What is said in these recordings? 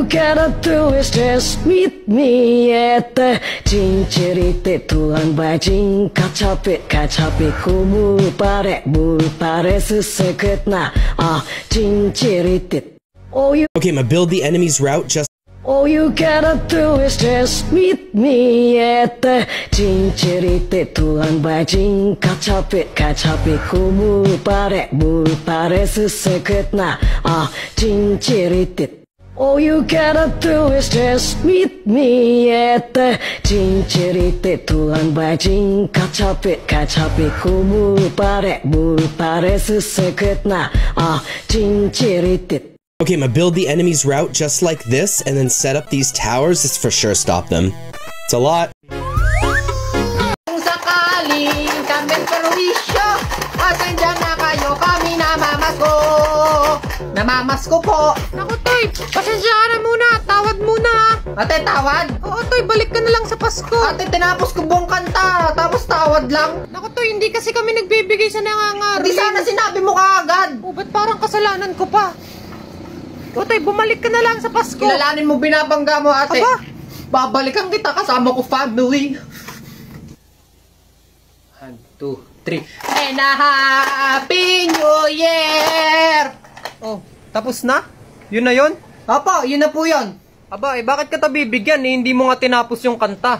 gotta do is just meet me at the 진짜리때 투항바진 가차빛 물바래 스스끝나 진짜리때. Okay, I'm gonna build the enemy's route just. All you gotta do is just meet me at the 진짜리때 투항바진 가차빛 물바래 스스끝나 진짜리때. All you gotta do is just meet me at the 진짜리때 투항바진 가차빛 물바래 스스끝나 진짜리때. Okay, I'm gonna build the enemy's route just like this, and then set up these towers. This for sure stop them. It's a lot. Kung sakaling kami perwisyo, asan dyan na kayo kami namamasko. Namamasko po. Naku, Toy, pasensya na muna. Tawad muna. Ate, tawad? Oo, Toy, balik ka na lang sa Pasko. Ate, tinapos ko buong kanta, tapos tawad lang. Naku, Toy, hindi kasi kami nagbibigay sa nangangaroling. Hindi sana sinabi mo kaagad. O, ba't parang kasalanan ko pa? O, Toy, bumalik ka na lang sa Pasko. Kilalanin mo, binabangga mo, ate. Aba? Babalikan kita kasama ko, family. 1, 2, 3. And a Happy New Year! Oh, tapos na? Yun na yun? Opo, yun na po yun. Aba, bakit ka bibigyan? Hindi mo nga tinapos yung kanta.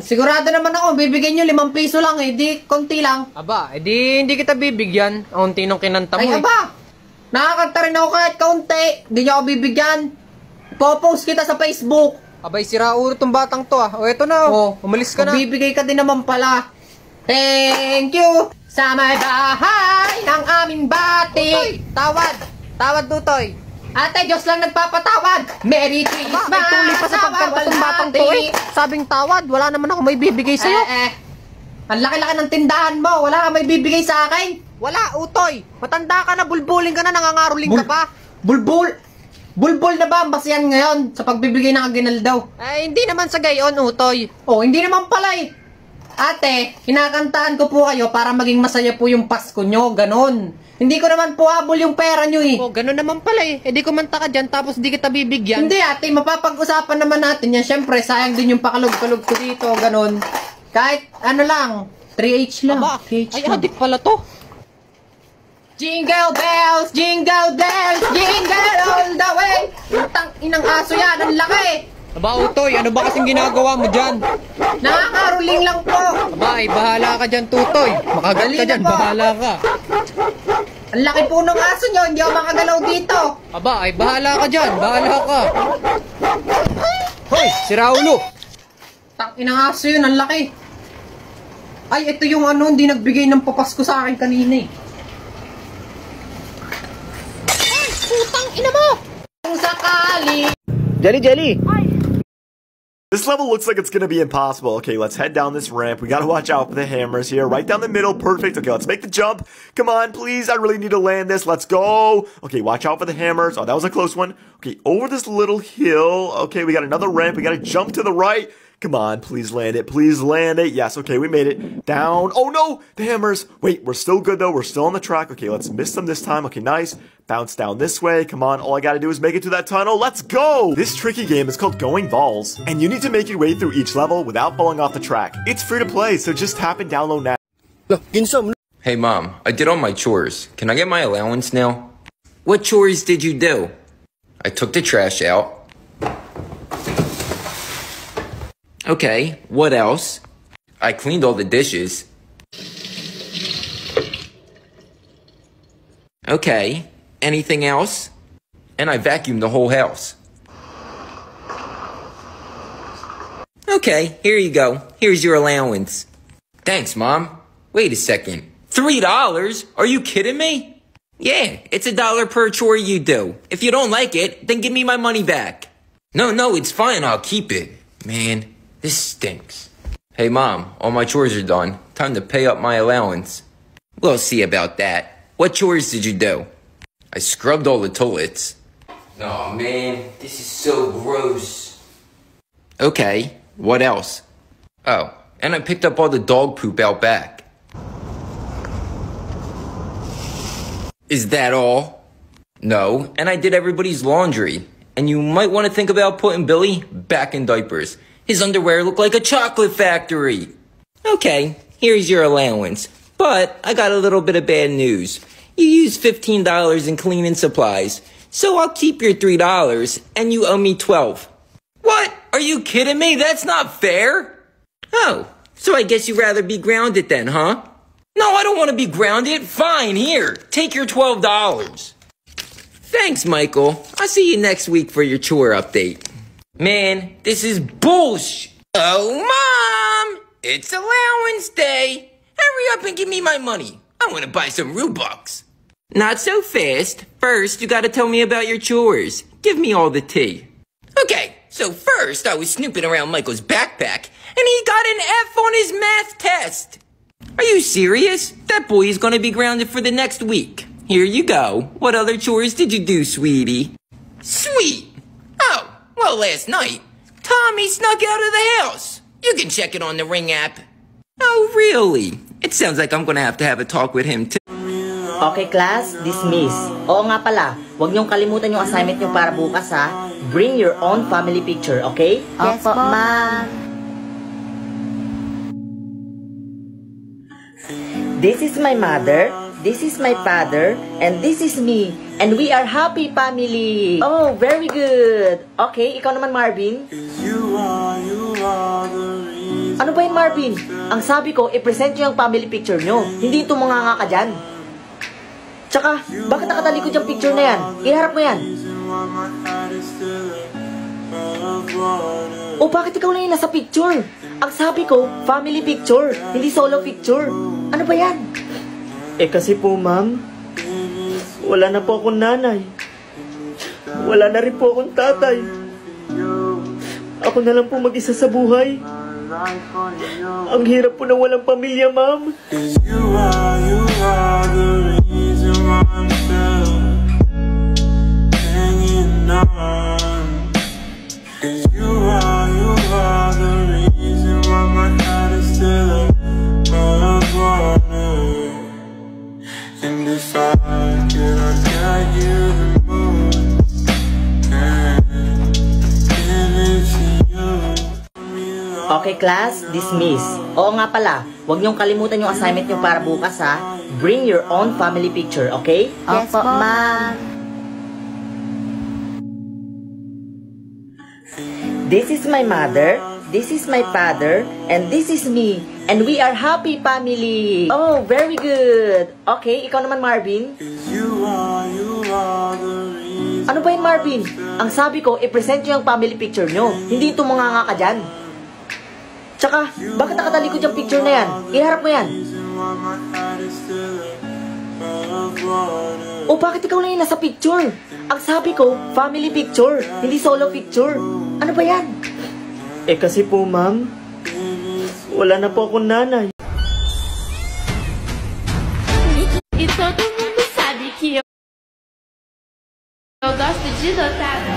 Sigurado naman ako, bibigyan nyo 5 piso lang di konti lang. Aba, hindi kita bibigyan. Ang unti nung kinanta mo. Ay, aba! Nakakanta rin ako kahit kaunti. Hindi nyo ako bibigyan. Popost kita sa Facebook. Abay, sira ulo tong batang to ah. O, eto na. Umalis ka na. Bibigay ka din naman pala. Thank you sa may bahay ng aming bati. Tutoy, tawad Tutoy. Ate, Diyos lang nagpapatawad. Merry Christmas. Aba, ay tuloy pa sa pagkanta tong batang to eh. Sabing tawad, wala naman ako may bibigay sa'yo. Ang laki-laki ng tindahan mo. Wala ka may bibigay sa akin. Wala, Utoy. Matanda ka na, bulbuling ka na, nangangaroling ka pa. Bulbul na ba ang basihan ngayon sa pagbibigay ng aginaldaw? Hindi naman sa gayon, Utoy. Hindi naman pala eh. Ate, kinakantaan ko po kayo para maging masaya po yung Pasko nyo, ganon. Hindi ko naman po habol yung pera nyo eh. Ganon naman pala eh. Di kumanta ka dyan tapos di kita bibigyan. Hindi ate, mapapag-usapan naman natin yan. Siyempre, sayang din yung pakalog-kalog ko dito, ganon. Kahit ano lang, 3H lang. Aba, 3H ay lang. adik pala to. Jingle bells, jingle all the way. Utang inang aso yan, ang laki. Aba, Utoy, ano ba kasing ginagawa mo dyan? Nakakaruling lang po. Aba, bahala ka dyan, Tutoy. Makagat ka dyan, bahala ka. Ang laki po ng aso nyo, hindi ako makagalaw dito. Aba, bahala ka dyan, bahala ka. Hoy, si Raulo. Tang inang aso yun, ang laki. Ay, ito yung hindi nagbigay ng papasko sa akin kanina eh. Ay, putang ina mo! Kung sakali. Jelly! This level looks like it's gonna be impossible. Okay, let's head down this ramp. We gotta watch out for the hammers here. Right down the middle, perfect. Okay, let's make the jump. Come on, please. I really need to land this. Let's go. Okay, watch out for the hammers. Oh, that was a close one. Okay, over this little hill. Okay, we got another ramp. We gotta jump to the right. Come on, please land it. Please land it. Yes, okay, we made it. Down. Oh no, the hammers. Wait, we're still good though. We're still on the track. Okay, let's miss them this time. Okay, nice. Bounce down this way. Come on, all I gotta do is make it to that tunnel. Let's go! This tricky game is called Going Balls, and you need to make your way through each level without falling off the track. It's free to play, so just tap and download now. Hey Mom, I did all my chores. Can I get my allowance now? What chores did you do? I took the trash out. Okay, what else? I cleaned all the dishes. Okay, anything else? And I vacuumed the whole house. Okay, here you go. Here's your allowance. Thanks, Mom. Wait a second. $3? Are you kidding me? Yeah, it's $1 per chore you do. If you don't like it, then give me my money back. No, it's fine. I'll keep it. Man, this stinks. Hey, Mom, all my chores are done. Time to pay up my allowance. We'll see about that. What chores did you do? I scrubbed all the toilets. Oh, man, this is so gross. Okay, what else? Oh, and I picked up all the dog poop out back. Is that all? No, and I did everybody's laundry. And you might want to think about putting Billy back in diapers. His underwear look like a chocolate factory. Okay, here's your allowance. But I got a little bit of bad news. You used $15 in cleaning supplies. So I'll keep your $3 and you owe me $12. What? Are you kidding me? That's not fair. Oh, so I guess you'd rather be grounded then, huh? No, I don't want to be grounded. Fine, here, take your $12. Thanks, Michael. I'll see you next week for your chore update. Man, this is bullshit. Oh, Mom! It's allowance day. Hurry up and give me my money. I want to buy some Robux. Not so fast. First, you gotta tell me about your chores. Give me all the tea. Okay, so first I was snooping around Michael's backpack, and he got an F on his math test. Are you serious? That boy is gonna be grounded for the next week. Here you go. What other chores did you do, sweetie? Sweet! Oh, well, last night, Tommy snuck out of the house. You can check it on the Ring app. Oh, really? It sounds like I'm gonna have to have a talk with him too. Okay, class, dismiss. Oo nga pala, huwag niyong kalimutan yung assignment niyo para bukas ha. Bring your own family picture, okay? Yes, po, ma'am. This is my mother, this is my father, and this is me. And we are happy family. Oh, very good. Okay, ikaw naman, Marvin. Ano ba yun, Marvin? Ang sabi ko, i-present nyo yung family picture nyo. Hindi ito mga nga ka dyan. Tsaka, bakit nakatalikod yung picture na yan? Iharap mo yan. O bakit ikaw na yung nasa picture? Ang sabi ko, family picture, hindi solo picture. Ano ba yan? Eh kasi po, ma'am, wala na po akong nanay. Wala na rin po akong tatay. Ako na lang po mag-isa sa buhay. Ang hirap po na walang pamilya, ma'am. You are the reason why I'm still hanging on. 'Cause you are the reason why my heart is still above water. And if I could, I'd tell you the moon and give it to you. Okay, class, dismiss. Oo nga pala, huwag niyong kalimutan yung assignment niyo para bukas ha. Bring your own family picture, okay? Yes, po, ma'am. This is my mother, this is my father, and this is me. And we are happy family. Oh, very good. Okay, ikaw naman, Marvin. Ano ba yun, Marvin? Ang sabi ko, i-present nyo yung family picture nyo. Hindi ito mga nga ka dyan. Tsaka, bakit nakatalikod yung picture na yan? Iharap mo yan. O bakit ikaw na yung nasa picture? Ang sabi ko, family picture, hindi solo picture. Ano ba yan? Eh kasi po, ma'am, wala na po akong nanay. E todo mundo sabe que eu gosto de dotado.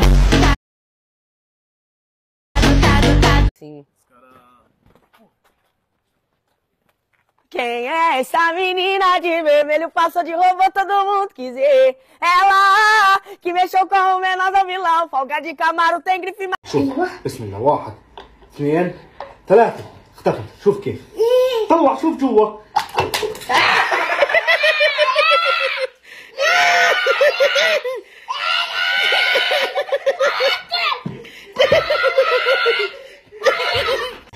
Sim. Quem é essa menina de vermelho? Passou de roubo, todo mundo quis ver. Ela que mexeu com o menor do vilão. Folga de Camaro tem grife. شوف بسم الله 1 2 3 اختفت شوف كيف طلع شوف جوا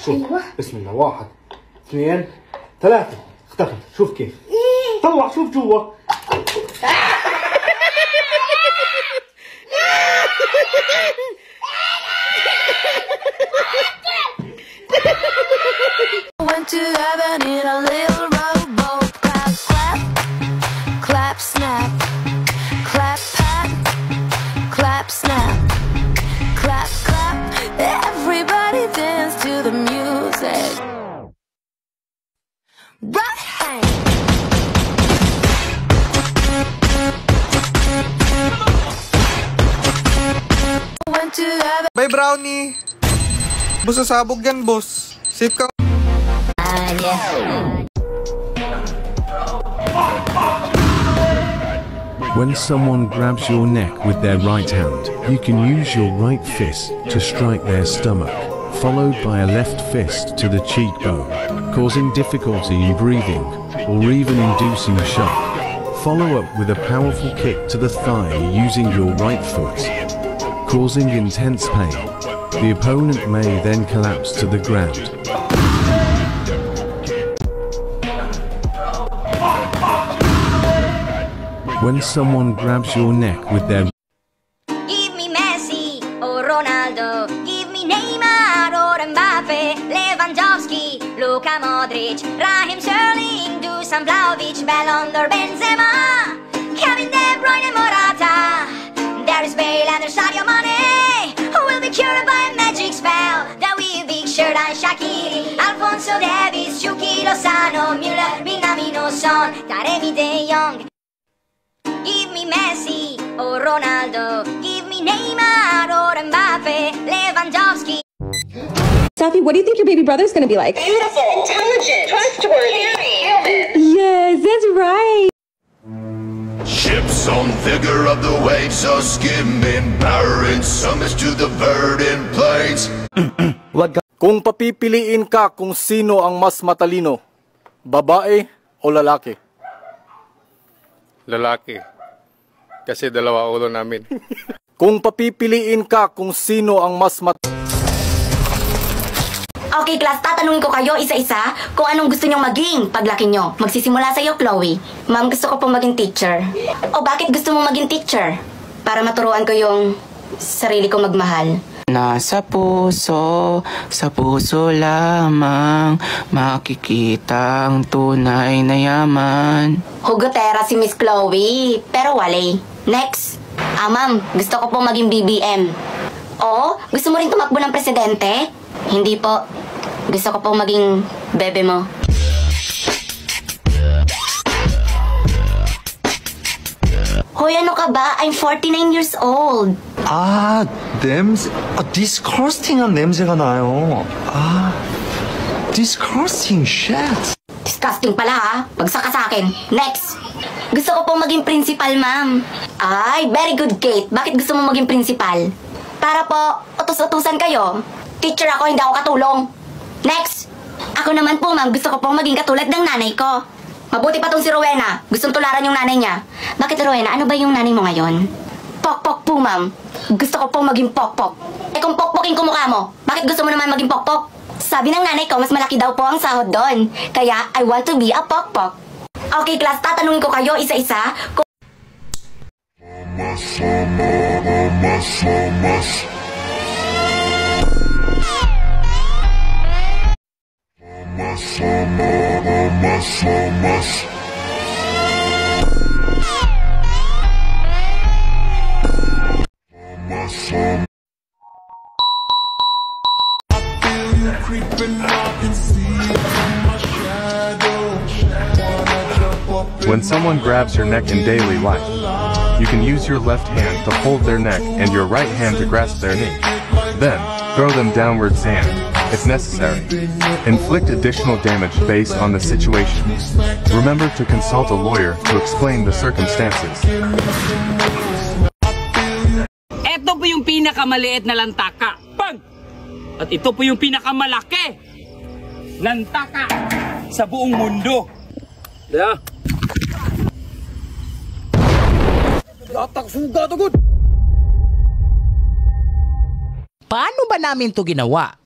شوف بسم الله 1 2 3 اختفت شوف كيف طلع شوف جوا Went to heaven in a little rowboat. Clap, clap, clap, snap, clap, pat, clap, snap, clap, clap. Everybody dance to the music. Right hand. Went to heaven. Bye, Brownie. Boss, sasabog yan, boss. Safe ka. When someone grabs your neck with their right hand, you can use your right fist to strike their stomach, followed by a left fist to the cheekbone, causing difficulty in breathing, or even inducing a shock. Follow up with a powerful kick to the thigh using your right foot, causing intense pain. The opponent may then collapse to the ground. When someone grabs your neck with their Give me Messi or Ronaldo, give me Neymar or Mbappe, Lewandowski, Luka Modric, Raheem Sterling, Dusan Vlahovic, Ballon d'Or Benzema, Kevin De Bruyne, Morata, Darius Bale and Sadio Mane, who will be cured by a magic spell. David Big Sheridan Shaqiri, Alfonso Davies, Chucky Lozano, Müller, Minamino Son, Taremi De Jong. Give me Messi or Ronaldo, give me Neymar or Mbappe, Lewandowski. Sophie, what do you think your baby brother's gonna be like? Beautiful, intelligent, trustworthy, human. Yes, that's right. Ships on figure of the waves, so skimming, powering summits to the verdant plains. Kung papipiliin ka kung sino ang mas matalino, babae o lalaki? Lalaki. Kasi dalawa ulo namin. Kung papipiliin ka kung sino ang mas Okay, class, tatanungin ko kayo isa-isa kung anong gusto nyong maging paglaki nyo. Magsisimula sa'yo, Chloe. Ma'am, gusto ko pong maging teacher. O bakit gusto mong maging teacher? Para maturuan ko yung sarili ko magmahal. Sa puso lamang makikita ang tunay na yaman. Hugotera si Miss Chloe, pero wale. Next. Ma'am, gusto ko pong maging BBM. O, gusto mo rin tumakbo ng presidente? Hindi po. Gusto ko pong maging bebe mo. Hoy, ano ka ba? I'm 49 years old. 냄새. disgusting한 냄새가 나요. disgusting shit. Disgusting pala ha. Bagsak ka sa akin. Next. Gusto ko pong maging principal, ma'am. Ay, very good, Kate. Bakit gusto mo maging principal? Para po, utos-utusan kayo. Teacher ako, hindi ako katulong. Next. Ako naman po, ma'am. Gusto ko pong maging katulad ng nanay ko. Mabuti pa tong si Rowena. Gustong tularan yung nanay niya. Bakit, Rowena? Ano ba yung nanay mo ngayon? Pokpok po, ma'am. Gusto ko pong maging pokpok. Eh kung pokpokin ko mukha mo, bakit gusto mo naman maging pokpok? Sabi ng nanay ko, mas malaki daw po ang sahod doon. Kaya, I want to be a pokpok. Okay, class, tatanungin ko kayo isa-isa kung... When someone grabs your neck in daily life, you can use your left hand to hold their neck and your right hand to grasp their knee. Then, throw them downwards and, if necessary, inflict additional damage based on the situation. Remember to consult a lawyer to explain the circumstances. Ito po yung pinakamaliit na lantaka. Pag! At ito po yung pinakamalaki lantaka sa buong mundo. Yeah. Paano ba namin to ginawa?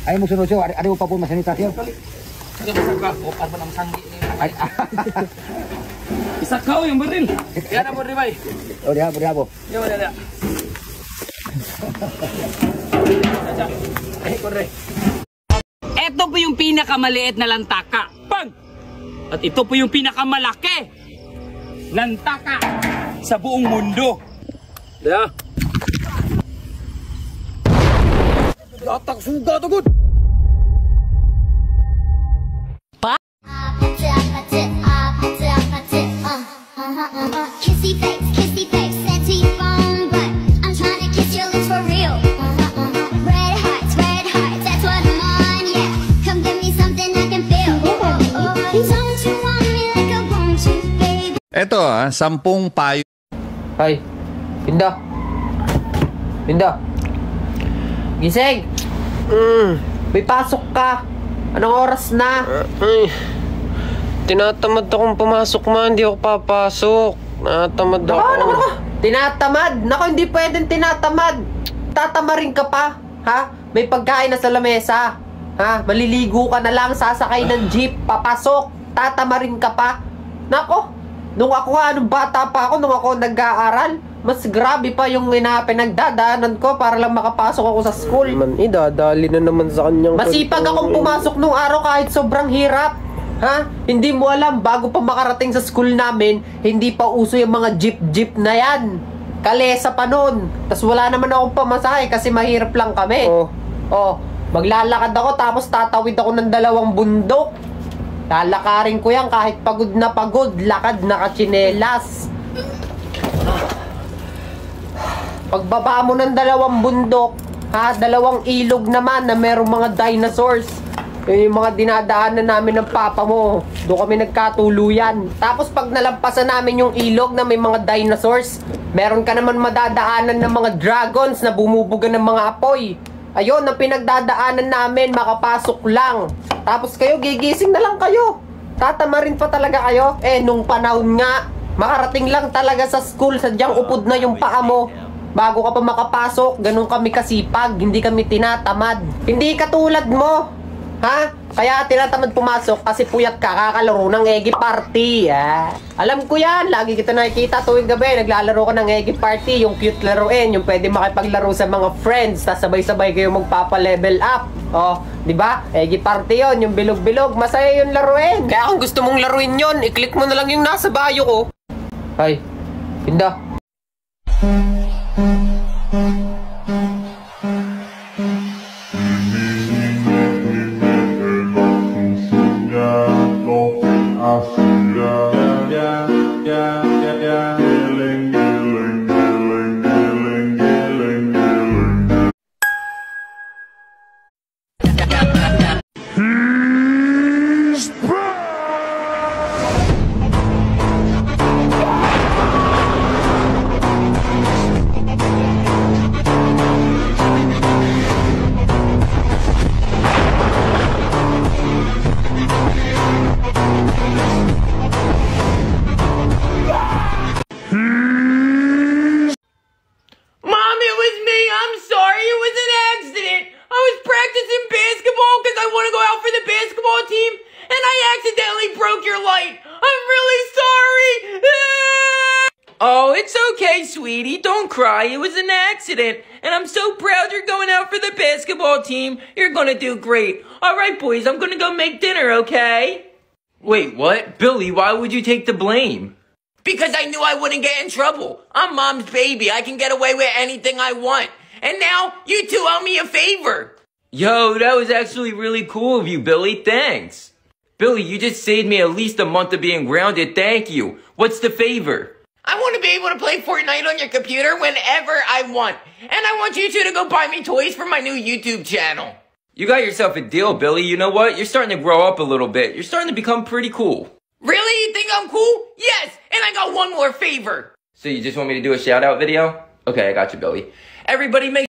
Ayaw mo sunod siya, ada pa po masanitasyon. Isakaw yung baril. Yan na mo, Ribay. O, diha po. Yan mo, diha. Ito po yung pinakamaliit na lantaka. Pag! At ito po yung pinakamalaki lantaka sa buong mundo. Diha. Latak suga to good. Eto 10 payo. Ay, Pinda. Pinda. Gising! May pasok ka. Anong oras na? Tinatamad akong pumasok, ma. Hindi ako papasok. Tinatamad ako. Naku. Tinatamad? Naku, hindi pwedeng tinatamad. Tatamarin ka pa. Ha? May pagkain na sa lamesa. Ha? Maliligo ka na lang, sasakay ng jeep, papasok. Tatamarin ka pa. Nako, nung nung bata pa ako, nung ako nag-aaral, mas grabe pa yung pinagdadaanan ko para lang makapasok ako sa school. Idadali na naman sa kanyang... Masipag akong pumasok nung araw kahit sobrang hirap. Ha? Hindi mo alam, bago pa makarating sa school namin, hindi pa uso yung mga jeep na yan. Kalesa pa nun. Tas wala naman akong pamasahe kasi mahirap lang kami. Maglalakad ako tapos tatawid ako ng 2 bundok. Lalakarin ko yan kahit pagod na pagod. Lakad nakatsinelas. Pagbaba mo ng 2 bundok, ha, 2 ilog naman na merong mga dinosaurs. Yung mga dinadaanan namin ng papa mo. Doon kami nagkatuluyan. Tapos pag nalampasan namin yung ilog na may mga dinosaurs, meron ka naman madadaanan ng mga dragons na bumubuga ng mga apoy. Ayun, ang pinagdadaanan namin, makapasok lang. Tapos kayo, gigising na lang kayo. Tatamarin pa talaga kayo. Nung panahon nga, makarating lang talaga sa school, sadyang upod na yung paa mo. Bago ka pa makapasok, ganun kami kasipag, hindi kami tinatamad. Hindi katulad mo, ha? Kaya tinatamad pumasok kasi puyat ka, kakalaro ng Eggy Party, ha? Alam ko yan, lagi kita nakikita tuwing gabi, naglalaro ka ng Eggy Party, yung cute laruin, yung pwede makipaglaro sa mga friends, tas sabay-sabay kayo magpapa-level up. Di ba? Eggy Party yon, yung bilog-bilog, masaya yung laruin. Kaya kung gusto mong laruin yon, i-click mo na lang yung nasa bio ko. Ay, Pinda. Oh, it's okay, sweetie. Don't cry. It was an accident. And I'm so proud you're going out for the basketball team. You're gonna do great. All right, boys, I'm gonna go make dinner, okay? Wait, what? Billy, why would you take the blame? Because I knew I wouldn't get in trouble. I'm Mom's baby. I can get away with anything I want. And now, you two owe me a favor. Yo, that was actually really cool of you, Billy. Thanks. Billy, you just saved me at least a month of being grounded. Thank you. What's the favor? I want to be able to play Fortnite on your computer whenever I want. And I want you two to go buy me toys for my new YouTube channel. You got yourself a deal, Billy. You know what? You're starting to grow up a little bit. You're starting to become pretty cool. Really? You think I'm cool? Yes! And I got one more favor. So you just want me to do a shout-out video? Okay, I got you, Billy. Everybody make...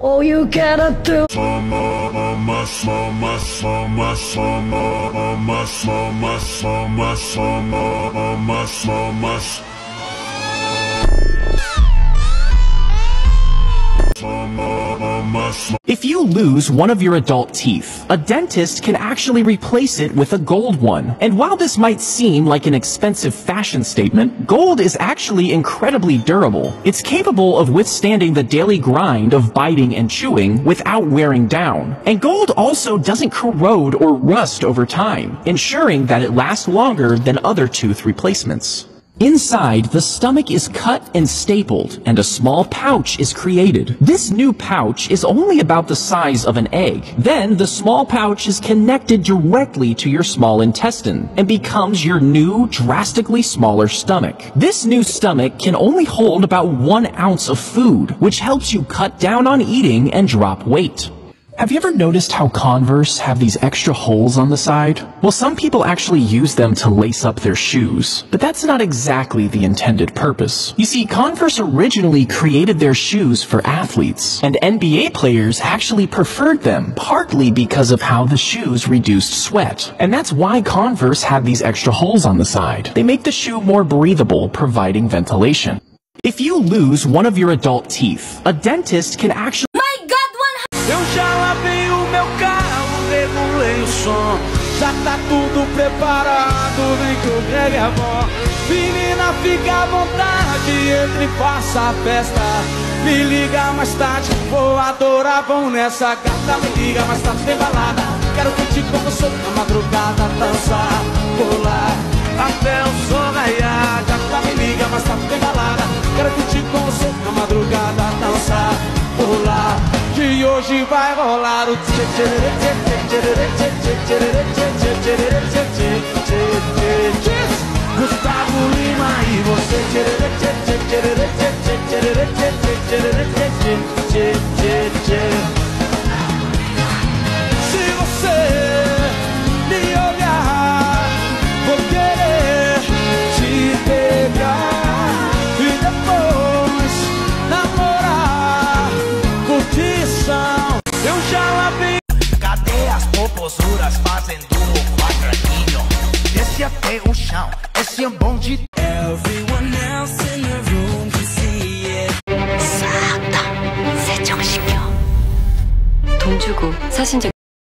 Oh, you cannot do. If you lose one of your adult teeth, a dentist can actually replace it with a gold one. And while this might seem like an expensive fashion statement, gold is actually incredibly durable. It's capable of withstanding the daily grind of biting and chewing without wearing down. And gold also doesn't corrode or rust over time, ensuring that it lasts longer than other tooth replacements. Inside, the stomach is cut and stapled, and a small pouch is created. This new pouch is only about the size of an egg. Then, the small pouch is connected directly to your small intestine and becomes your new, drastically smaller stomach. This new stomach can only hold about 1 ounce of food, which helps you cut down on eating and drop weight. Have you ever noticed how Converse have these extra holes on the side? Well, some people actually use them to lace up their shoes, but that's not exactly the intended purpose. You see, Converse originally created their shoes for athletes, and NBA players actually preferred them, partly because of how the shoes reduced sweat. And that's why Converse have these extra holes on the side. They make the shoe more breathable, providing ventilation. If you lose one of your adult teeth, a dentist can actually... Eu já lavei o meu carro, regulei o som. Já tá tudo preparado, vem que o Greg é bom. Menina, fica à vontade, entre e faça a festa. Me liga mais tarde, vou adorar, vão nessa gata. Me liga mais tarde, tem balada. Quero curtir com você na madrugada, dançar, pular até o sol raiar. Gata, me liga mais tarde, tem balada. Quero curtir com você na madrugada, dançar, pular. Que hoje vai rolar o Gustavo Lima e você. Se você me olhar, vou querer te pegar e depois namorar, curtição. Eu já lavei. Cadê as popozuras fazendo o quadradinho? Desce até o chão, esse é um bom de... Everyone else in the room can see it. 싹 다 세정시켜. 돈 주고 사신 적